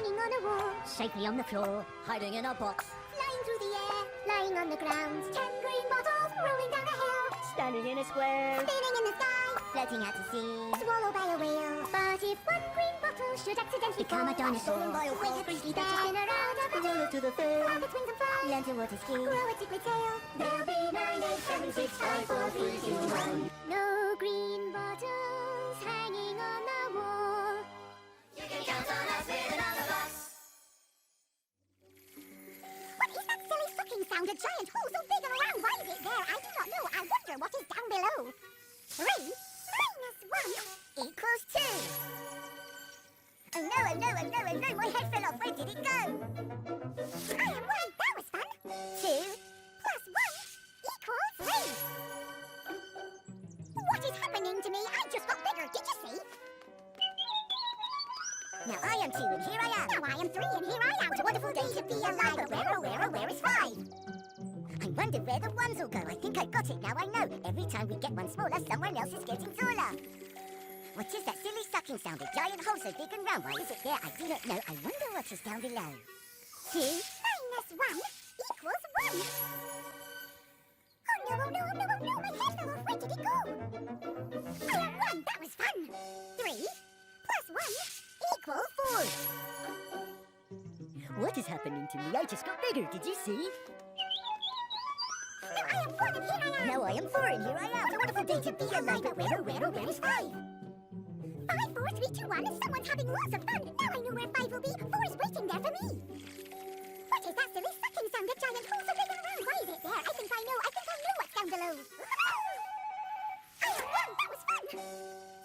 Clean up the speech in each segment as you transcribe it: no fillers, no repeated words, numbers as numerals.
hanging on a wall, Safely on the floor, hiding in a box. flying through the air, lying on the ground. 10 green bottles rolling down a hill, Standing in a square, spinning in the sky, floating out to sea. swallowed by a whale. But if one green bottle should accidentally Become a fall, dinosaur. stolen by a Wake whale, up, grizzly then bear. around up a Roll it to the fair. flap its wings and fly, Learn to water ski. grow its secret tail. There'll be 9, 8, 7, 6, 5, 4, 3, 2, 1. No green bottles hanging on the wall. You can count on us with another box. What is that silly sucking sound? A giant hole so big and round. Why is it there? I do not know. I wonder what is down below. 3 minus 1 equals 2. Oh no, oh no, oh no, oh no, my head fell off. Where did it go? I am 1. That was fun. 2 plus 1 equals 3. What is happening to me? I just got bigger. Did you see? Now I am 2 and here I am. Now I am 3 and here I am. What a wonderful day to be alive. But where, oh where, oh where is 5? I wonder where the ones will go. I think I got it, now I know. Every time we get one smaller, someone else is getting taller. What is that silly sucking sound? A giant hole so big and round. Why is it there? I do not know. I wonder what is down below. 2 minus 1 equals 1. Oh no, oh no, oh no, oh no, my head fell off. Where did it go? I am 1. That was fun. 3 plus 1 equals 4. What is happening to me? I just got bigger. Did you see? Now I am 1 and here I am. Now I am 4 and here I am. What a wonderful day to be alive. But where, oh where, oh where is 5? 5, 4, 3, 2, 1. Someone's having lots of fun. Now I know where 5 will be. 4 is waiting there for me. What is that silly sucking sound? A giant hole so big and round. Why is it there? I think I know. I think I know what's down below. I am 1. That was fun.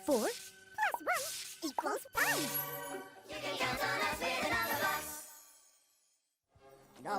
4 Plus 1 equals 5. You can count on us with another box. Now